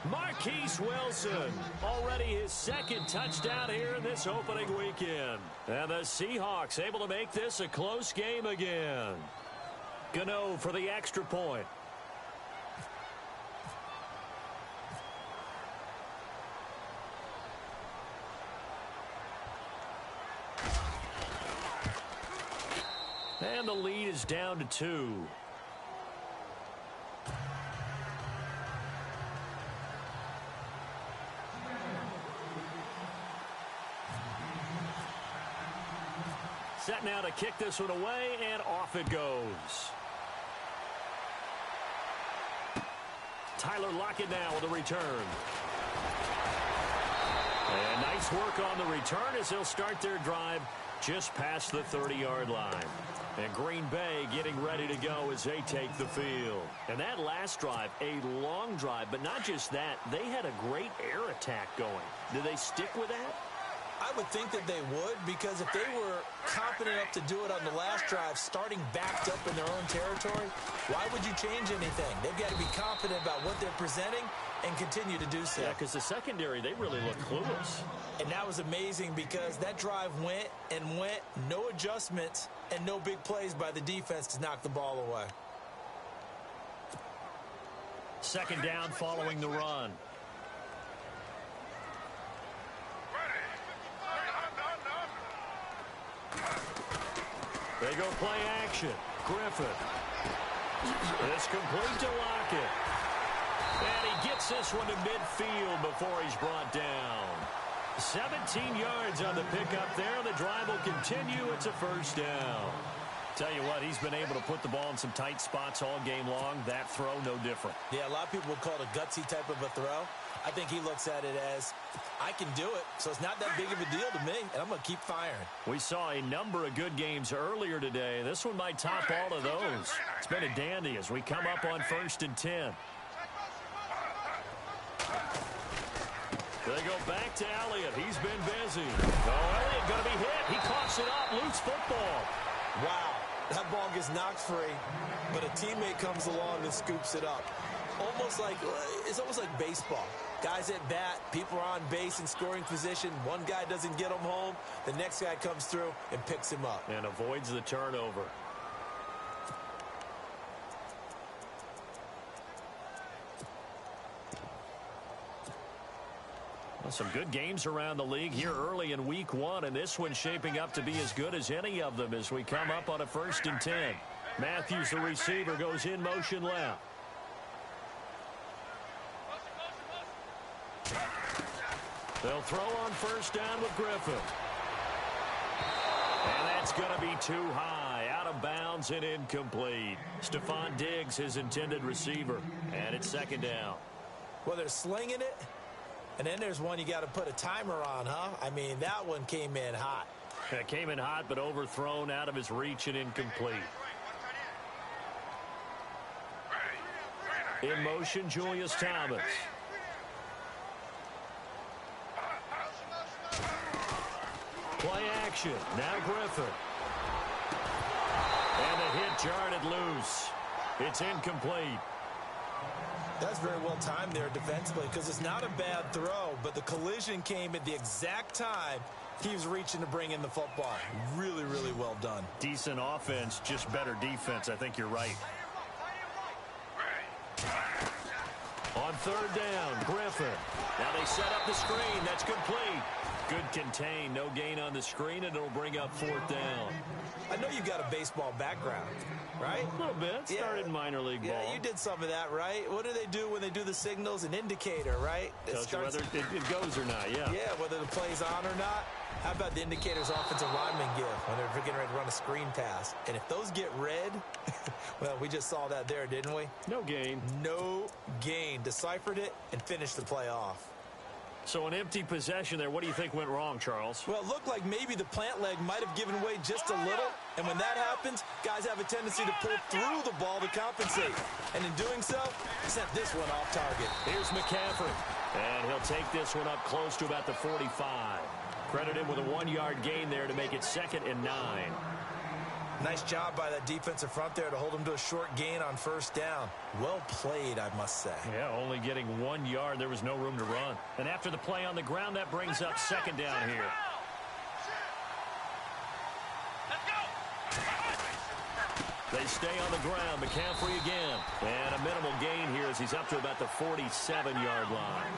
Marquise Wilson, already his 2nd touchdown here in this opening weekend. And the Seahawks able to make this a close game again. Gano for the extra point. And the lead is down to 2. Set now to kick this one away, and off it goes. Tyler Lockett now with a return. And nice work on the return as they'll start their drive just past the 30-yard line. And Green Bay getting ready to go as they take the field. And that last drive, a long drive, but not just that. They had a great air attack going. Did they stick with that? I would think that they would, because if they were confident enough to do it on the last drive, starting backed up in their own territory, why would you change anything? They've got to be confident about what they're presenting and continue to do so. Yeah, because the secondary, they really look clueless. And that was amazing because that drive went and went, no adjustments, and no big plays by the defense to knock the ball away. 2nd down following the run. They go play action. Griffin. It's complete to Lockett. And he gets this one to midfield before he's brought down. 17 yards on the pickup there. The drive will continue. It's a 1st down. Tell you what, he's been able to put the ball in some tight spots all game long. That throw, no different. Yeah, a lot of people would call it a gutsy type of a throw. I think he looks at it as, I can do it, so it's not that big of a deal to me, and I'm going to keep firing. We saw a number of good games earlier today. This one might top all of those. It's been a dandy as we come up on 1st and 10. They go back to Elliott. He's been busy. Oh, Elliott going to be hit. He coughs it up. Loose football. Wow. That ball gets knocked free, but a teammate comes along and scoops it up. It's almost like baseball. Guys at bat, people are on base in scoring position. One guy doesn't get him home. The next guy comes through and picks him up. And avoids the turnover. Well, some good games around the league here early in week 1, and this one's shaping up to be as good as any of them as we come up on a 1st and 10. Matthews, the receiver, goes in motion left. They'll throw on 1st down with Griffin. And that's going to be too high, out of bounds and incomplete. Stephon Diggs, his intended receiver, and it's 2nd down. Well, they're slinging it, And then there's one you got to put a timer on, huh? I mean, that one came in hot. It came in hot, but overthrown, out of his reach, and incomplete. In motion, Julius Thomas. Play action. Now Griffin. And the hit jarred loose. It's incomplete. That's very well timed there defensively because it's not a bad throw, but the collision came at the exact time he was reaching to bring in the football. Really, really well done. Decent offense, just better defense. I think you're right. On third down, Griffin. Now they set up the screen. That's complete. Good contain. No gain on the screen, and it'll bring up fourth down. I know you've got a baseball background, right? A little bit. Started minor league ball. Yeah, you did some of that, right? What do they do when they do the signals? An indicator, right? Tells you whether it goes or not, yeah. Yeah, whether the play's on or not. How about the indicators offensive linemen give when they're getting ready to run a screen pass? And if those get red, well, we just saw that there, didn't we? No gain. No gain. Deciphered it and finished the play off. So an empty possession there. What do you think went wrong, Charles? Well, it looked like maybe the plant leg might have given way just a little. And when that happens, guys have a tendency to pull through the ball to compensate. And in doing so, sent this one off target. Here's McCaffrey. And he'll take this one up close to about the 45. Credit him with a 1-yard gain there to make it 2nd and 9. Nice job by that defensive front there to hold him to a short gain on first down. Well played, I must say. Yeah, only getting 1 yard. There was no room to run. And after the play on the ground, that brings up 2nd down here. They stay on the ground. McCaffrey again. And a minimal gain here as he's up to about the 47-yard line.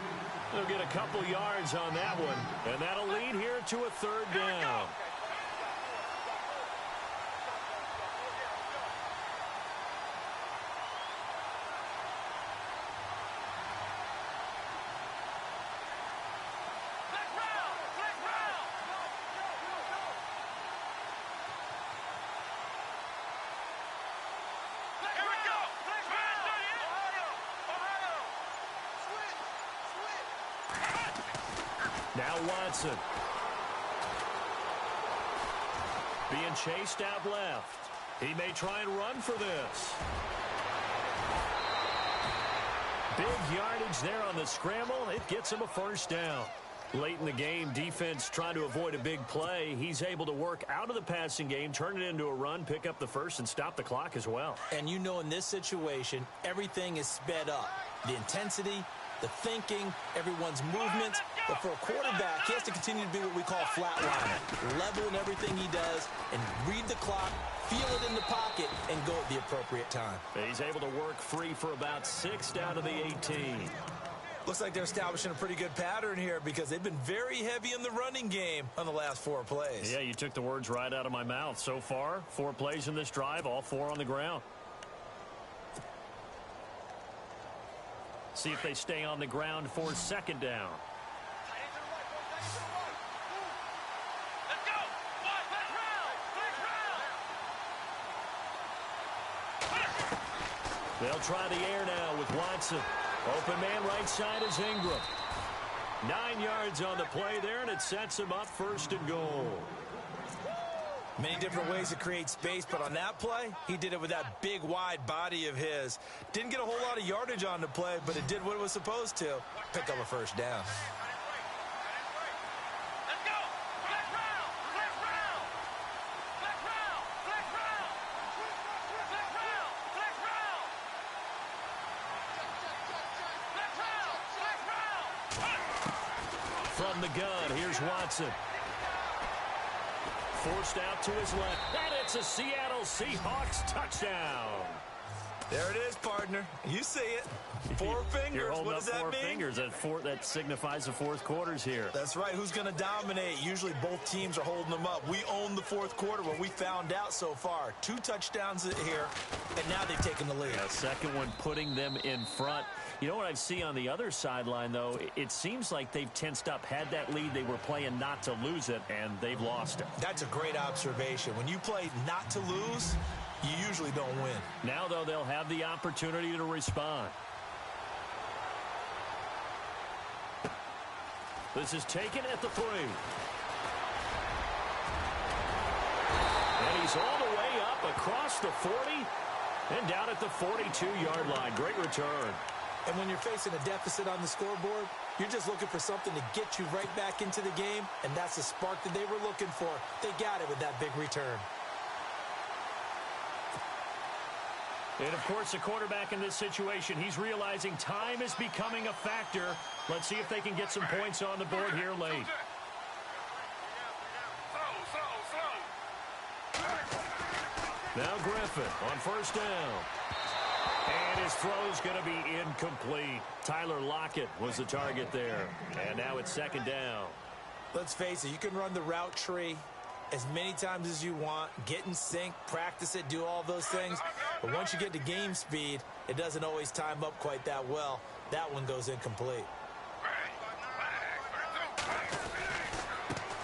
They'll get a couple yards on that one. And that'll lead here to a 3rd down. Now Watson. Being chased out left. He may try and run for this. Big yardage there on the scramble. It gets him a 1st down. Late in the game, defense trying to avoid a big play. He's able to work out of the passing game, turn it into a run, pick up the 1st, and stop the clock as well. And you know in this situation, everything is sped up. The intensity, the thinking, everyone's movements. But for a quarterback, he has to continue to be what we call flatliner. Level in everything he does and read the clock, feel it in the pocket, and go at the appropriate time. He's able to work free for about 6 down to the 18. Looks like they're establishing a pretty good pattern here because they've been very heavy in the running game on the last 4 plays. Yeah, you took the words right out of my mouth. So far, 4 plays in this drive, all 4 on the ground. See if they stay on the ground for 2nd down. They'll try the air now with Watson. Open man right side is Ingram. 9 yards on the play there, and it sets him up 1st and goal. Many different ways to create space, but on that play, he did it with that big, wide body of his. Didn't get a whole lot of yardage on the play, but it did what it was supposed to. Pick up a 1st down. From the gun, here's Watson. Forced out to his left, and it's a Seattle Seahawks touchdown. There it is, partner. You see it. 4 fingers. You're holding what up does that 4 mean? fingers. That signifies the 4th quarter's here. That's right. Who's going to dominate? Usually both teams are holding them up. We own the 4th quarter, what we found out so far. 2 touchdowns here, and now they've taken the lead. A second one putting them in front. You know what I see on the other sideline, though? It seems like they've tensed up, had that lead. They were playing not to lose it, and they've lost it. That's a great observation. When you play not to lose, you usually don't win. Now, though, they'll have the opportunity to respond. This is taken at the 3. And he's all the way up across the 40 and down at the 42-yard line. Great return. And when you're facing a deficit on the scoreboard, you're just looking for something to get you right back into the game, and that's the spark that they were looking for. They got it with that big return. And, of course, the quarterback in this situation, he's realizing time is becoming a factor. Let's see if they can get some points on the board here late. Now Griffin on first down. And his throw's going to be incomplete. Tyler Lockett was the target there. And now it's second down. Let's face it, you can run the route tree as many times as you want, get in sync, practice it, do all those things. But once you get to game speed, it doesn't always time up quite that well. That one goes incomplete.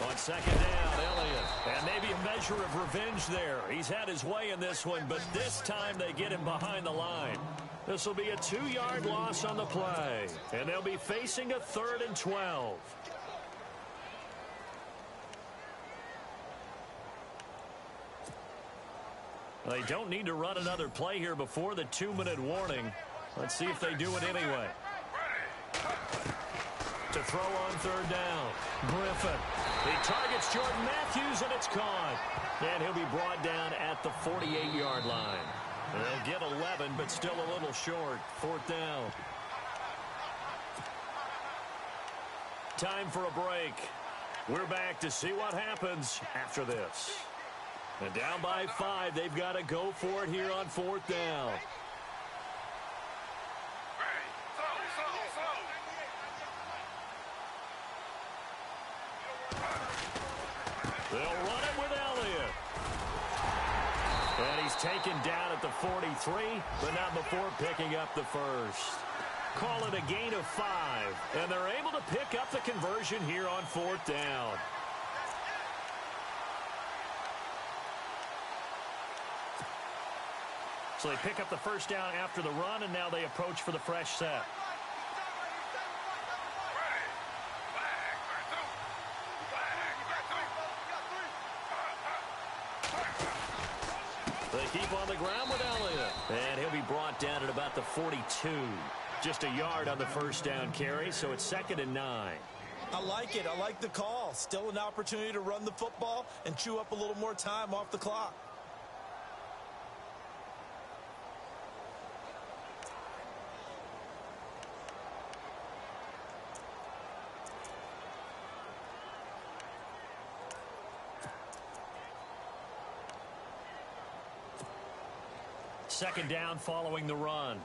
On second down, Elliott. And maybe a measure of revenge there. He's had his way in this one, but this time they get him behind the line. This will be a 2-yard loss on the play. And they'll be facing a 3rd and 12. They don't need to run another play here before the 2-minute warning. Let's see if they do it anyway. To throw on third down. Griffin. He targets Jordan Matthews, and it's caught. And he'll be brought down at the 48-yard line. They'll get 11, but still a little short. 4th down. Time for a break. We're back to see what happens after this. And down by 5, they've got to go for it here on 4th down. They'll run it with Elliott. And he's taken down at the 43, but not before picking up the first. Call it a gain of 5, and they're able to pick up the conversion here on 4th down. So they pick up the first down after the run, and now they approach for the fresh set. They keep on the ground with Elliott. And he'll be brought down at about the 42. Just a yard on the first down carry, so it's 2nd and 9. I like it. I like the call. Still an opportunity to run the football and chew up a little more time off the clock. Second down following the run.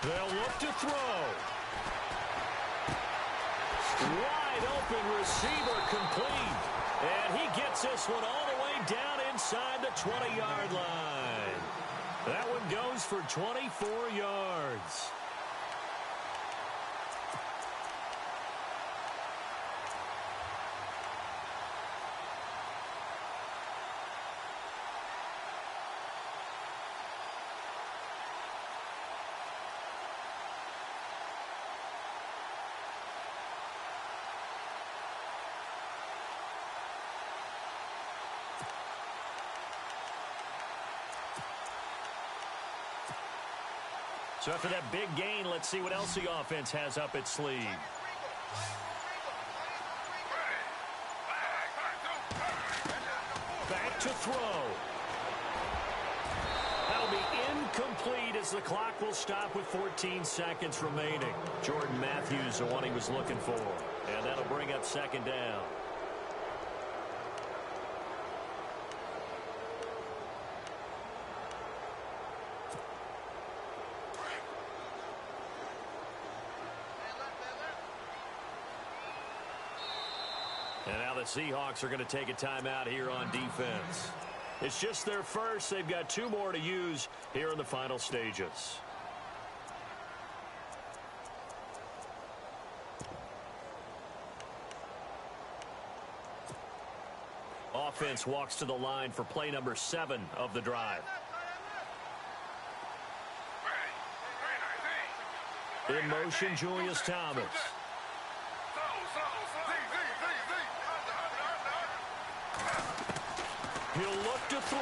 They'll look to throw. Wide open receiver complete. And he gets this one all the way down inside the 20-yard line. That one goes for 24 yards. So after that big gain, let's see what else the offense has up its sleeve. Back to throw. That'll be incomplete as the clock will stop with 14 seconds remaining. Jordan Matthews, the one he was looking for. And that'll bring up second down. And now the Seahawks are going to take a timeout here on defense. It's just their first. They've got 2 more to use here in the final stages. offense walks to the line for play number 7 of the drive. In motion, Julius Thomas. He'll look to throw.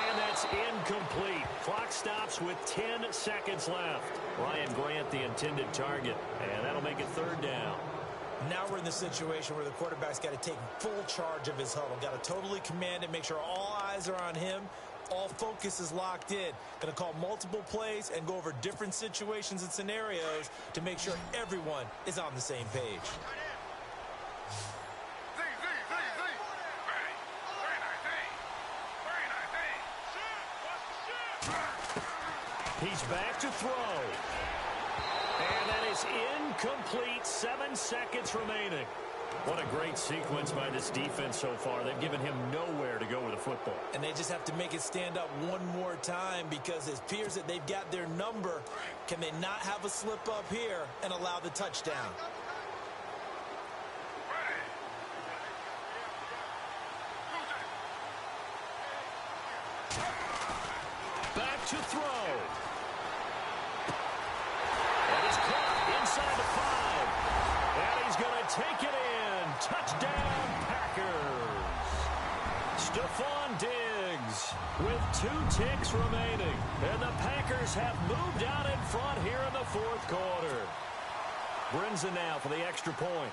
And that's incomplete. Clock stops with 10 seconds left. Ryan Grant, the intended target. And that'll make it 3rd down. Now we're in the situation where the quarterback's got to take full charge of his huddle. Got to totally command it, make sure all eyes are on him. All focus is locked in. Going to call multiple plays and go over different situations and scenarios to make sure everyone is on the same page. He's back to throw. And that is incomplete. 7 seconds remaining. What a great sequence by this defense so far. They've given him nowhere to go with the football. And they just have to make it stand up one more time because it appears that they've got their number. Can they not have a slip up here and allow the touchdown? Back to throw. And he's caught inside the 5. And he's going to take it in. Touchdown, Packers. Stephon Diggs with 2 ticks remaining. And the Packers have moved out in front here in the 4th quarter. Brinson now for the extra point.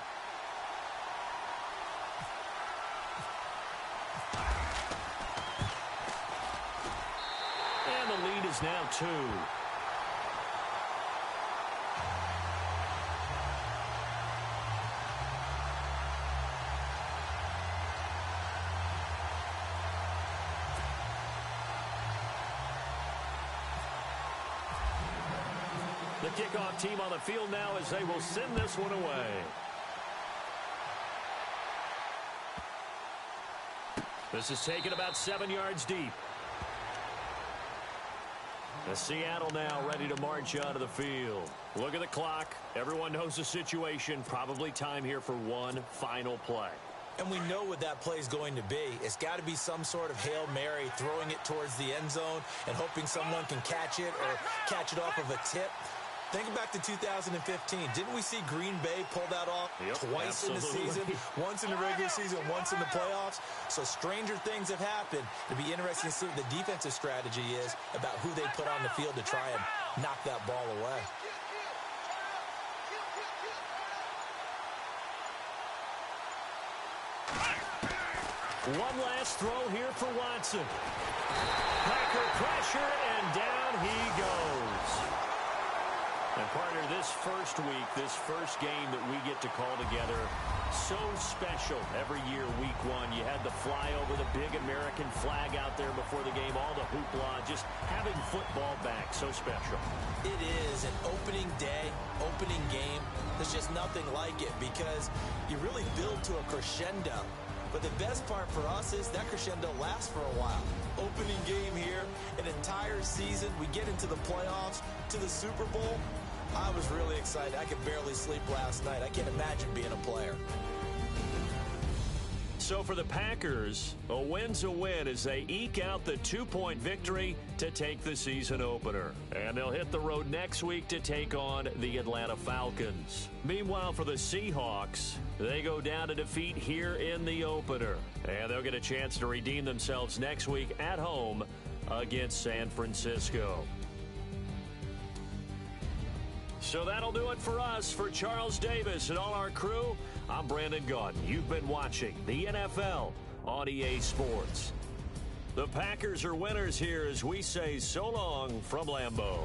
And the lead is now 2. The kickoff team on the field now as they will send this one away. This is taken about 7 yards deep. The Seattle now ready to march onto the field. Look at the clock. Everyone knows the situation. Probably time here for one final play. And we know what that play is going to be. It's got to be some sort of Hail Mary, throwing it towards the end zone and hoping someone can catch it or catch it off of a tip. Think back to 2015. Didn't we see Green Bay pull that off twice in the season? Once in the regular season, once in the playoffs. So stranger things have happened. It'll be interesting to see what the defensive strategy is about who they put on the field to try and knock that ball away. One last throw here for Watson. Packer pressure, and down he goes. And partner, this first week, this first game that we get to call together, so special every year, week 1. You had the flyover, the big American flag out there before the game, all the hoopla, just having football back, so special. It is an opening day, opening game. There's just nothing like it because you really build to a crescendo. But the best part for us is that crescendo lasts for a while. Opening game here, an entire season. We get into the playoffs, to the Super Bowl. I was really excited. I could barely sleep last night. I can't imagine being a player. So for the Packers, a win's a win as they eke out the 2-point victory to take the season opener. And they'll hit the road next week to take on the Atlanta Falcons. Meanwhile, for the Seahawks, they go down to defeat here in the opener. And they'll get a chance to redeem themselves next week at home against San Francisco. So that'll do it for us. For Charles Davis and all our crew, I'm Brandon Gaudin. You've been watching the NFL on EA Sports. The Packers are winners here as we say so long from Lambeau.